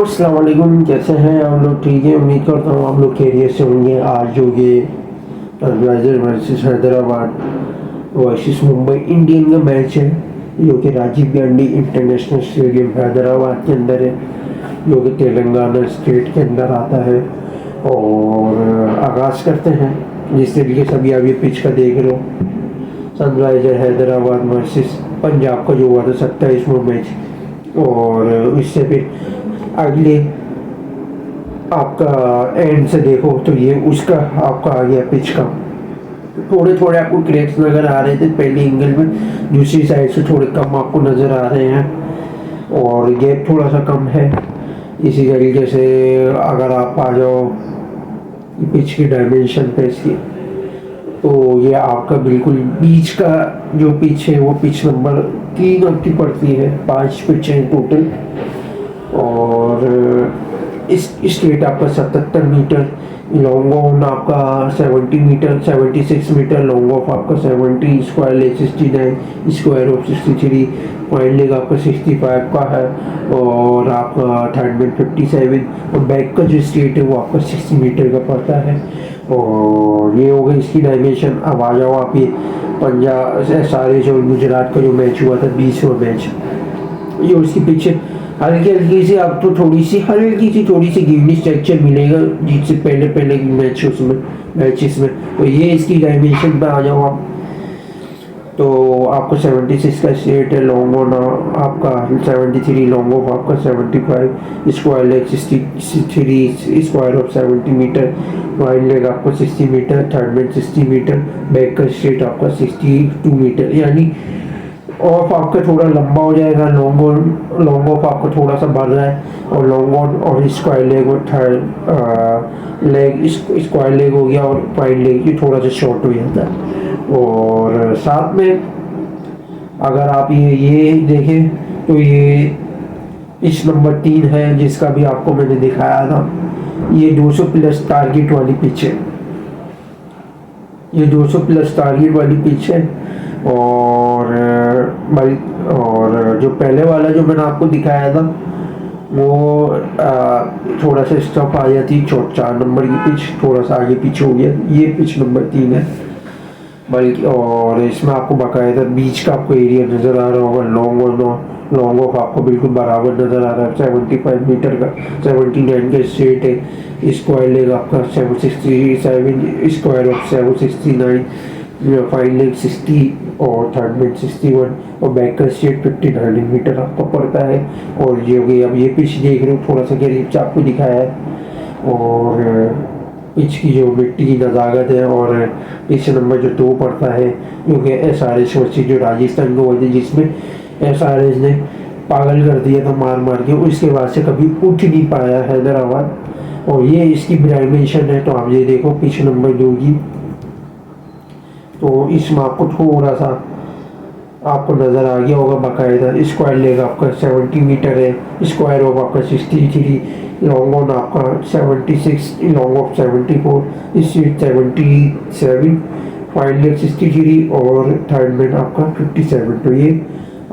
अस्सलाम वालेकुम। कैसे हैं आप लोग? ठीक है, उम्मीद करता हूँ आप लोग खैरियत से होंगे। आज जो ये Sunriser versus Hyderabad versus Mumbai Indian का मैच है, जो कि राजीव गांधी इंटरनेशनल स्टेडियम हैदराबाद के अंदर है, जो कि तेलंगाना स्टेट के अंदर आता है। और आगाज़ करते हैं जिस तरीके से अभी आप ये पिच का देख रहे हो, सनराइजर हैदराबाद वर्सेस पंजाब का जो हुआ था 27वां मैच। और इससे फिर अगले आपका एंड से देखो तो ये उसका आपका आ गया पिच का। थोड़े थोड़े आपको क्रैक्स नज़र आ रहे थे पहले एंगल में, दूसरी साइड से थोड़े कम आपको नज़र आ रहे हैं और गैप थोड़ा सा कम है। इसी तरीके से अगर आप आ जाओ पिच की डायमेंशन पे इसकी, तो ये आपका बिल्कुल बीच का जो पिच है वो पिच नंबर 3 आपकी पड़ती है। 5 पिच है टोटल। और इस स्ट्रेट आपका 77 मीटर, लॉन्ग ऑन आपका 70 मीटर, 76 मीटर, लॉन्ग ऑफ आपका 70, square leg 69, square of 63, wide leg आपका 65 का है और आपका थर्ड में 57 और बैक का जो स्ट्रेट है वो आपका 60 मीटर का पड़ता है। और ये हो गई इसकी डायमेंशन। अब आ जाओ आप ये पंजाब सारे जो गुजरात का जो मैच हुआ था 20वां मैच, ये उसकी पिच हल्की हल्की सी आप तो थोड़ी सी थोड़ी सी गिवनी स्ट्रक्चर मिलेगा जिससे पहले पहले मैचेस में। तो ये इसकी डायमेंशन पे आ जाओ आप, तो आपको 76 का स्ट्रेट है, लॉन्ग ऑन आपका 73, लॉन्ग ऑफ आपका 75, square leg 63, square of 70 metre, wide leg आपका 60 मीटर, थर्ड में 60 मीटर, बैक का स्ट्रेट आपका 62 मीटर। यानी ऑफ आपका थोड़ा लंबा हो जाएगा, लॉन्ग ऑफ आपका थोड़ा सा बढ़ रहा है और लॉन्ग ऑन और स्क्वायर लेग और थर्ड लेग स्क्वायर लेग हो गया और वाइड लेग ये थोड़ा सा शॉर्ट हो जाता है। और साथ में अगर आप ये देखें तो ये पिच नंबर 3 है जिसका भी आपको मैंने दिखाया था। ये 200 प्लस टारगेट वाली पिच है, ये 200 प्लस टारगेट वाली पिच है। और जो पहले वाला जो मैंने आपको दिखाया था वो थोड़ा सा स्टफ आ जाती, 4 नंबर की पिच, थोड़ा सा आगे पिच हो गया। ये पिच नंबर 3 है बल्कि, और इसमें आपको बाकायदा बीच का आपको एरिया नज़र आ रहा होगा। लॉन्ग ऑफ आपको बिल्कुल बराबर नज़र आ रहा है, 75 मीटर का 79 का स्ट्रेट है, स्क्वायर लेग आपका 767, स्क्वायर ऑफ 769, फाइन लेग 60 और थर्ड में 61 और बैक का स्ट्रेट 59 मीटर आपको पड़ता है। और ये अब ये पिच देख रहे हो, थोड़ा सा करीब से आपको दिखाया है। और पिच की जो मिट्टी की नज़ाकत है और पिच नंबर जो 2 पड़ता है क्योंकि SRH वर्सेस जो राजस्थान को होती, जिसमें SRH ने पागल कर दिया था मार मार के, उसके बाद से कभी उठ नहीं पाया हैदराबाद। और ये इसकी डायमेंशन है। तो आप ये देखो पिच नंबर 2 की, तो इसमें आपको थोड़ा सा आपको नज़र आ गया होगा बाकायदा। स्क्वायर लेग आपका 70 मीटर है, स्क्वायर ऑफ आपका 63, लॉन्ग ऑन आपका 76, long off 74, straight 77, wide leg 63 और थर्ड में आपका 57। तो ये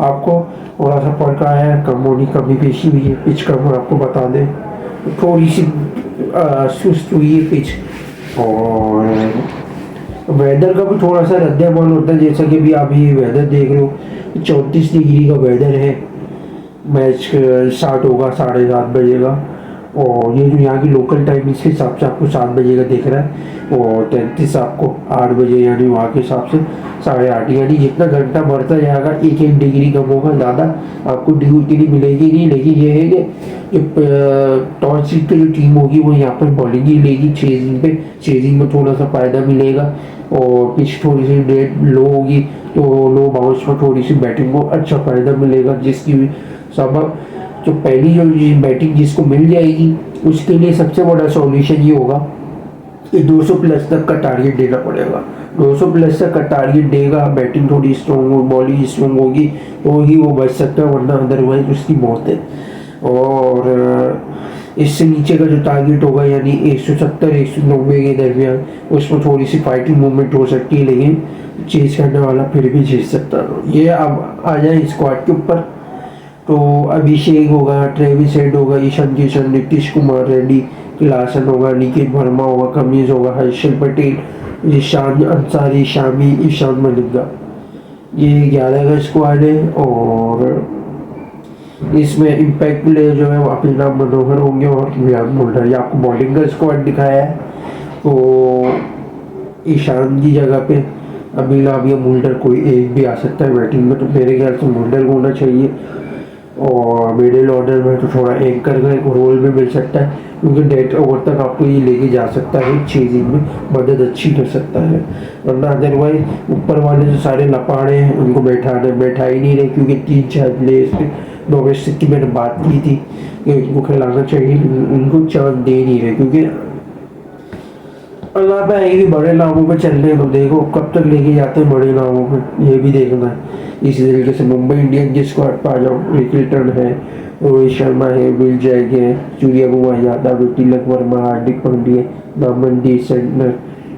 आपको थोड़ा सा फर्क आया है, कमी पेशी हुई है पिच का। मैं आपको बता दें थोड़ी सी सुस्त हुई है पिच। और वेदर का भी थोड़ा सा रद्द-ए-अमल होता है, जैसा कि भी आप ये वेदर देख रहे हो 34 डिग्री का वेदर है। मैच स्टार्ट होगा 7:30 बजे का और ये जो यहाँ की लोकल टाइम इसके हिसाब से आपको 7 बजे का दिख रहा है और 33 आपको 8 बजे यानी वहाँ के हिसाब से 8:30। यानी जितना घंटा बढ़ता जाएगा 1-1 डिग्री कम होगा, ज़्यादा आपको ड्यूटी मिलेगी नहीं। लेकिन ये है कि टॉस जीत की जो टीम होगी वो यहाँ पर बॉलिंग ही लेगी चेजिंग पे, चेजिंग में थोड़ा सा फ़ायदा मिलेगा। और पिच थोड़ी सी डेड लो होगी तो लो बाउंस में थोड़ी सी बैटिंग को अच्छा फ़ायदा मिलेगा, जिसकी सबक जो पहली जो बैटिंग जिसको मिल जाएगी उसके लिए सबसे बड़ा सॉल्यूशन ये होगा कि 200 प्लस तक का टारगेट देना पड़ेगा। 200 प्लस तक का टारगेट देगा, बैटिंग थोड़ी स्ट्रॉन्ग हो, बॉलिंग स्ट्रॉन्ग होगी तो ही वो बच सकता है, वरना अदरवाइज उसकी मौत है। और इससे नीचे का जो टारगेट होगा यानी 170-190 के दरमियान, उसमें थोड़ी सी फाइटिंग मूवमेंट हो सकती है, लेकिन चेज करने वाला फिर भी जीत सकता है। ये अब आ जाए स्क्वाड के ऊपर। तो अभिषेक होगा, ट्रेविस हेड होगा, ईशान किशन, नीतीश कुमार रेड्डी, क्लासन होगा, निखिल वर्मा होगा, कमिंस होगा, हर्षल पटेल, ईशान अंसारी, शामी, ईशान मलिंगा। ये 11 का स्क्वाड है और इसमें इम्पैक्ट प्लेयर जो है वो अभिनव मनोहर होंगे और रियान मोल्डर। ये आपको बॉलिंग का स्क्वाड दिखाया है। तो ईशान की जगह पे अभिनव या मोल्डर कोई एक भी आ सकता है बैटिंग में, तो मेरे ख्याल से मोल्डर को होना चाहिए। और मिडिल ऑर्डर में तो थोड़ा एंकर का एक रोल भी मिल सकता है, क्योंकि डेथ ओवर तक आपको ये लेके जा सकता है, चेजिंग में मदद अच्छी कर सकता है। वरना अदरवाइज ऊपर वाले जो सारे लपाड़े हैं उनको बैठा ही नहीं रहे, क्योंकि 3-4 प्लेयर्स पे डोमेस्टिक की मैंने बात की थी कि उनको खिलाना चाहिए, उनको चांस दे नहीं रहे, क्योंकि अल्लाह पे आएगी बड़े नामों पे चलने। तो देखो कब तक लेके जाते हैं बड़े नामों पे, ये भी देखना है। इसी तरीके से मुंबई इंडियंस के स्क्वाड पर आ जाओ, रिकिल्टन है, रोहित शर्मा है, विल जैक है, सूर्य कुमार यादव, तिलक वर्मा, हार्दिक पांड्या, दामनदीप सेंटनर,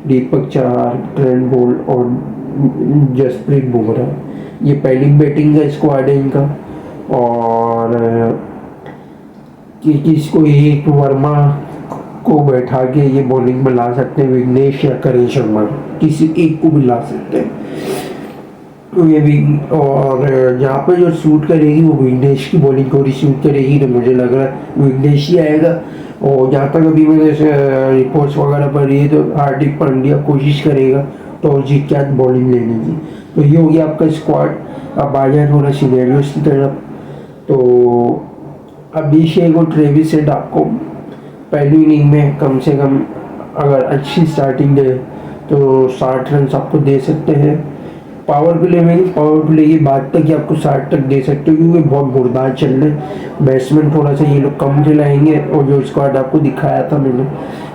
दीपक चहार, ट्रेंट बोल्ट और जसप्रीत बुमराह। ये पहली बैटिंग का स्क्वाड है इनका। और किसको एक वर्मा को बैठा के ये बॉलिंग में ला सकते हैं, विघ्नेश या करण शर्मा, किसी एक को भी ला सकते हैं। तो ये भी, और जहाँ पे जो शूट करेगी वो विघ्नेश की बॉलिंग थोड़ी शूट करेगी, तो मुझे लग रहा है विघ्नेश ही आएगा। और जहाँ तक अभी मैंने रिपोर्ट्स वगैरह पढ़ी है तो हार्दिक पांड्या कोशिश करेगा तो जीत के आज बॉलिंग लेने की। तो ये हो गया आपका स्क्वाड। अब आ जाए थोड़ा सिनेरियोस की तरफ। तो अभिषेक और ट्रेविस हेड आपको पहली इनिंग में कम से कम अगर अच्छी स्टार्टिंग दे तो 60 रन आपको दे सकते हैं। पावर प्ले में, पावर प्ले की बात तक कि आपको 60 तक दे सकते हो, क्योंकि बहुत मुर्दार चल रहे बैट्समैन, थोड़ा सा ये लोग कम खिलाएंगे। और जो स्क्वाड आपको दिखाया था मैंने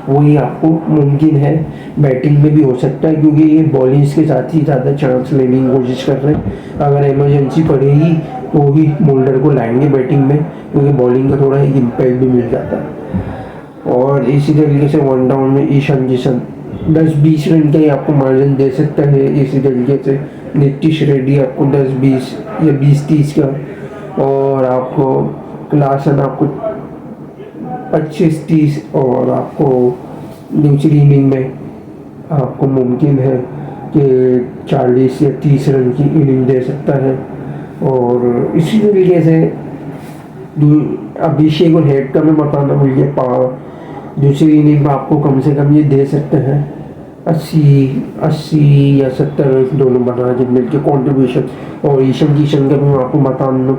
वही आपको मुमकिन है बैटिंग में भी हो सकता है, क्योंकि ये बॉलिंग्स के साथ ही ज़्यादा चांस लेने की कोशिश कर रहे हैं। अगर इमरजेंसी पड़ेगी तो ही मोल्डर को लाएंगे बैटिंग में, क्योंकि बॉलिंग का थोड़ा एक इम्पैक्ट भी मिल जाता है। और इसी तरीके से वन डाउन में ईशान किशन 10-20 रन का ही आपको मार्जिन दे सकता है। इसी तरीके से नीतीश रेड्डी आपको 10-20 या 20-30 का, और आपको क्लासन आपको 25-30, और आपको दूसरी इनिंग में आपको मुमकिन है कि 40 या 30 रन की इनिंग दे सकता है। और इसी तरीके से अभिषेक और हेड का मैं बताना भूल गया, पावर दूसरी इनिंग में आपको कम से कम ये दे सकते हैं 80 या 70 रन दोनों बना जब मिलकर कॉन्ट्रीब्यूशन। और ईशान किशन का भी मैं आपको बता दूँ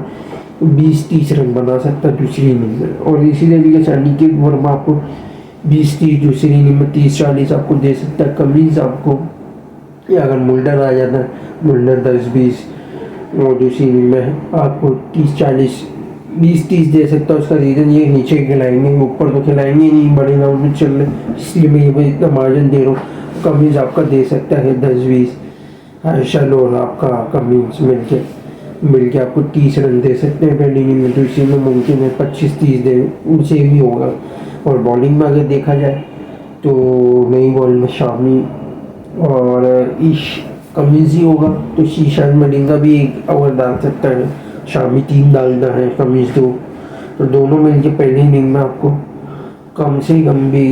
20-30 रन बना सकता है दूसरी इनिंग में। और इसी तरीके से निखिल वर्मा आपको 20-30, दूसरी इनिंग में 30-40 आपको दे सकता है। कमिंस आपको, या अगर मुल्डर आ जाता है, मुल्डर 10-20, और दूसरी इनिंग में आपको 30-40 20-30 दे सकता है। उसका रीज़न ये नीचे खिलाएंगे, ऊपर तो खिलाएंगे नहीं, बड़े ग्राउंड में चल रहे, इसलिए मैं ये इतना मार्जिन दे रहा हूँ। कमिंस आपका दे सकता है 10-20, हर्षल और आपका कमिंस मिलके आपको 30 रन दे सकते हैं पहली इनिंग में। तो इसी में मुमकिन है 25-30 दे, उनसे भी होगा। और बॉलिंग में अगर देखा जाए तो नई बॉल में शामी और कमिंस ही होगा, तो ईशान मलिंगा भी एक ओवर डाल सकता है, शामी 3 डालना है, कमिंस 2, तो दोनों मिलके पहली इनिंग में आपको कम से कम भी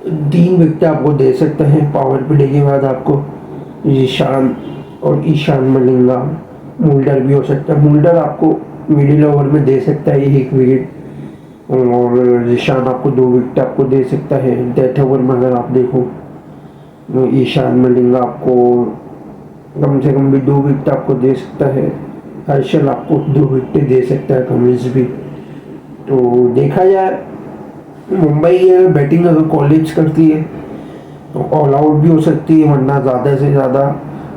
3 विकेट आपको दे सकते हैं। पावर प्ले के बाद आपको ईशान मलिंगा, मुल्डर भी हो सकता है। मुल्डर आपको मिडिल ओवर में दे सकता है 1 विकेट, और ईशान आपको 2 विकेट आपको दे सकता है डेथ ओवर में। अगर आप देखो तो ईशान मलिंगा आपको कम से कम भी 2 विकेट आपको दे सकता है, हर्षल आपको 2 विकेट दे सकता है, कमिंस भी। तो देखा जाए मुंबई की बैटिंग अगर कॉलेज करती है तो ऑल आउट भी हो सकती है, वरना ज़्यादा से ज़्यादा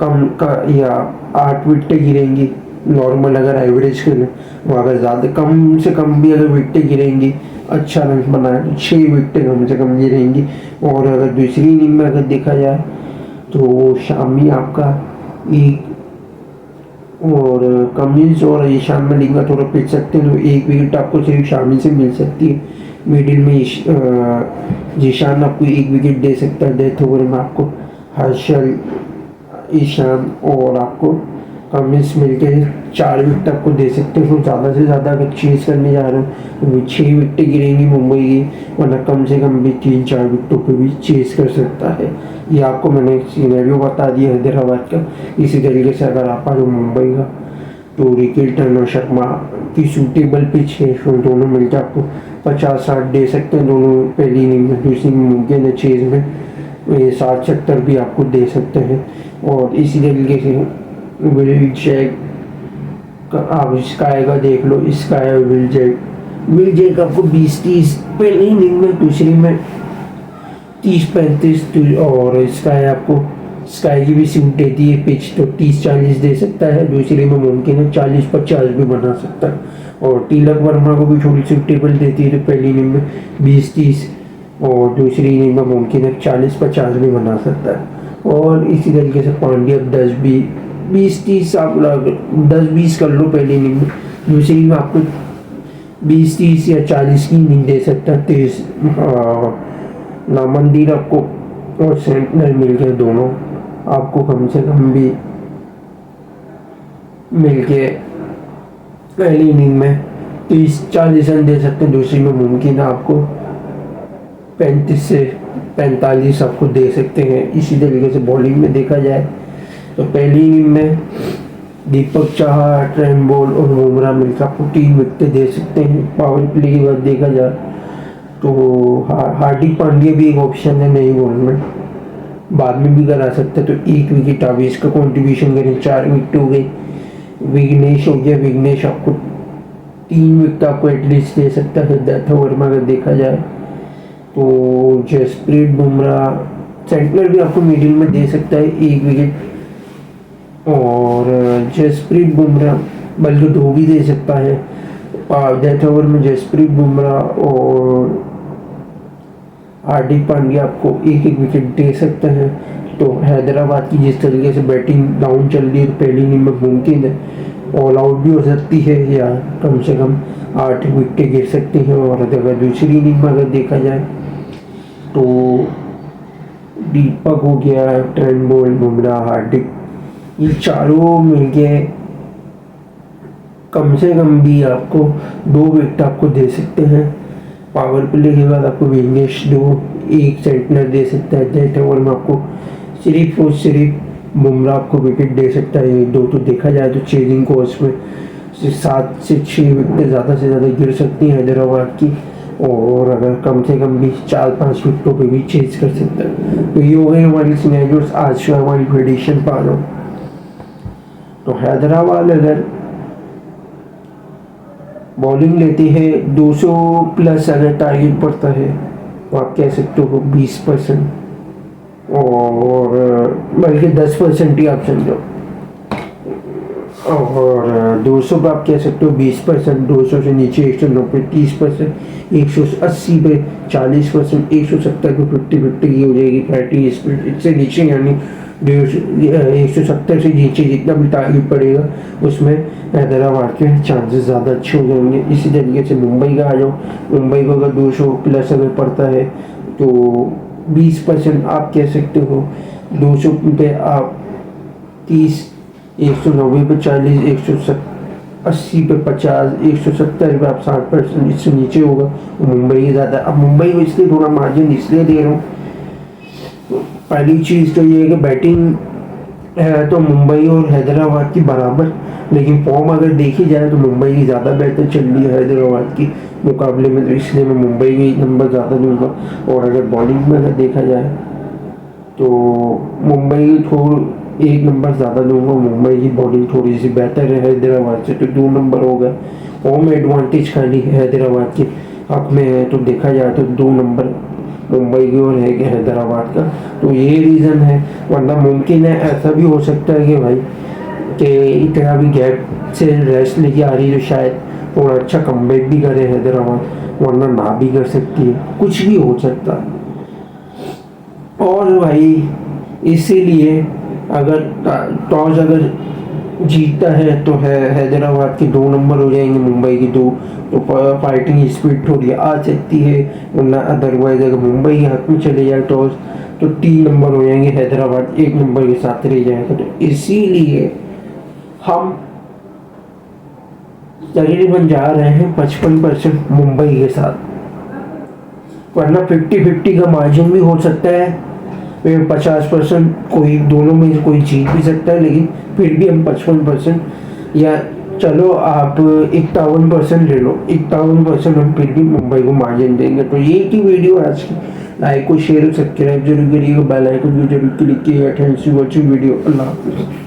कम का या 8 विकेटें गिरेंगी नॉर्मल अगर एवरेज के लिए। वो अगर ज़्यादा कम से कम भी अगर विकेटें गिरेंगी, अच्छा रन बनाए तो 6 विकेटें कम से कम गिरेंगी। और अगर दूसरी इनिंग में अगर देखा जाए तो शामी आपका 1, और कमिंस और ईशान मलिंगा थोड़ा पिच सकते हैं, तो 1 विकेट आपको सिर्फ शामी से मिल सकती है। मिडिल में ईशान आपको 1 विकेट दे सकता है डेथ ओवर में। आपको हर्षल, ईशान और आपको हम इस मिलके 4 विकेट आपको दे सकते हैं। ज़्यादा से ज़्यादा अगर चेज करने जा रहे हैं तो भी 6 विकेटें गिरेंगी मुंबई की, वरना कम से कम भी 3-4 विकेटों पे भी चेज कर सकता है। ये आपको मैंने सिनेरियो बता दिया हैदराबाद का। इसी तरीके से अगर आप आ जाओ मुंबई का, तो रिकेल्टन और शर्मा की सूटेबल पिच है, तो दोनों मिलकर आपको 50-60 दे सकते हैं। दोनों पहली इनिंग में, दूसरी मुमकिन है चेज में 60-70 भी आपको दे सकते हैं। और इसी तरीके से विल जैक का आप इसका आएगा, देख लो इसका है विल जैक आपको 20-30 पहली इनिंग में, दूसरी में 30-35, और इसका है आपको स्काई की भी सूट देती है पिच, तो 30-40 दे सकता है। दूसरी में मुमकिन है 40-50 भी बना सकता है। और तिलक वर्मा को भी थोड़ी सूटेबल देती है, तो पहली इनिंग में 20-30 और दूसरी इनिंग में मुमकिन है 40-50 भी बना सकता है। और इसी तरीके से पांड्या 20-30 आप 10-20 कर लो पहली इनिंग में, दूसरी में आपको 20-30 या 40 की इनिंग दे सकता है। 23 नामंदीर आपको और सेंटनर मिल गए, दोनों आपको कम से कम भी मिल के पहली इनिंग में 30-40 रन दे सकते हैं। दूसरी में मुमकिन है आपको 35 से 45 आपको दे सकते हैं। इसी तरीके से बॉलिंग में देखा जाए तो पहली इनिंग में दीपक चाहर, ट्रेंट बोल्ट और बुमराह मिलकर आपको 3 विकेटें दे सकते हैं। पावर प्ले की बात देखा जाए तो हार्दिक पांड्या भी एक ऑप्शन है नई बॉल में, बाद में भी करा सकते हैं। तो 1 विकेट आप इसका कॉन्ट्रीब्यूशन करें, 4 विकेट हो गए। विघ्नेश हो गया, विघ्नेश आपको 3 विकेट आपको एटलीस्ट दे सकता है 10 ओवर में अगर देखा जाए तो। जसप्रीत बुमराह सेंटनर भी आपको मिडिल में दे सकता है 1 विकेट, और जसप्रीत बुमराह बल्कि 2 भी दे सकता है 10 ओवर में। जसप्रीत बुमराह और हार्दिक पांड्या आपको 1-1 विकेट दे सकते हैं। तो हैदराबाद की जिस तरीके से बैटिंग डाउन चल रही है, तो पहली इनिंग में मुमकिन है ऑल आउट भी हो सकती है, या कम से कम 8 विकेटें गिर सकती हैं। और अगर दूसरी इनिंग में अगर देखा जाए तो दीपक हो गया, ट्रेंट बोल्ट, बुमराह, हार्दिक, ये चारों मिलके कम से कम भी आपको 2 विकेट आपको दे सकते हैं। पावर प्ले के बाद आपको विघ्नेश 2, 1 सेंटनर दे सकता है 10 ओवर में। आपको सिर्फ और सिर्फ बुमराह आपको विकेट दे सकता है 1-2। तो देखा जाए तो चेजिंग कोर्स में 7 से 6 विकेटें ज़्यादा से ज़्यादा गिर सकती हैं हैदराबाद की, और अगर कम से कम भी 4-5 विकेटों पे भी चेज कर सकता है। तो ये हो गई हमारी सिनेरियोस आज का हमारी प्रेडिक्शन पालो। तो हैदराबाद अगर बॉलिंग लेती है 200 प्लस अगर टारगेट पड़ता है तो आप कह सकते हो 20%, और बल्कि 10% ही आप समझो। और 200 पे आप कह सकते हो 20%, 200 से नीचे 190 30%, 180 पे 40%, 170 पे 50-50 की हो जाएगी बैटिंग स्पीड। इससे नीचे यानी 170 से नीचे जितना भी टारगेट पड़ेगा उसमें हैदराबाद के चांसेस ज़्यादा अच्छे हो जाएंगे। इसी तरीके से मुंबई का आ जाओ, मुंबई को अगर 200 प्लस अगर पड़ता है तो 20% आप कह सकते हो। 200 पे आप 30, 190 पे 40, 180 पे 50, 170 पे आप 60%, इससे नीचे होगा मुंबई की ज़्यादा। अब मुंबई को इसलिए थोड़ा मार्जिन इसलिए दे रहा हूँ, पहली चीज़ तो ये है कि बैटिंग है तो मुंबई और हैदराबाद की बराबर, लेकिन फॉर्म अगर देखी जाए तो मुंबई की ज़्यादा बेहतर चल रही है हैदराबाद की मुकाबले में, तो इसलिए मैं मुंबई की नंबर ज़्यादा दूंगा। और अगर बॉलिंग में अगर देखा जाए तो मुंबई थोड़ी 1 नंबर ज़्यादा दूंगा। मुंबई की बॉलिंग थोड़ी सी बेहतर है हैदराबाद से, तो 2 नंबर होगा। फॉर्म एडवांटेज खाली हैदराबाद के हक में है, तो देखा जाए तो 2 नंबर मुंबई की ओर है कि हैदराबाद का। तो ये रीज़न है, वरना मुमकिन है ऐसा भी हो सकता है कि भाई कि इतना भी गैप से रेस्ट लेके आ रही है तो शायद थोड़ा अच्छा कमबैक भी करे हैदराबाद, वरना ना भी कर सकती है, कुछ भी हो सकता है। और भाई इसीलिए अगर टॉस अगर जीतता है तो हैदराबाद के 2 नंबर हो जाएंगे, मुंबई की 2, तो फाइटिंग स्पीड थोड़ी आ सकती है। वरना अदरवाइज अगर मुंबई के हक में चले जाए टॉस तो 3 नंबर हो जाएंगे, हैदराबाद 1 नंबर के साथ रह जाएगा। तो इसीलिए हम तकरीबन जा रहे हैं 55% मुंबई के साथ, वरना 50-50 का मार्जिन भी हो सकता है, 50% कोई दोनों में से कोई जीत भी सकता है, लेकिन फिर भी हम 55% या चलो आप 51% ले लो, 51% हम फिर भी मुंबई को मार्जिन देंगे। तो ये की वीडियो आज की, लाइक को शेयर सब्सक्राइब जरूर करिएगा, बेल आइकन को जरूर क्लिक कीजिएगा। Thanks for watching video. Allah हाफिज़।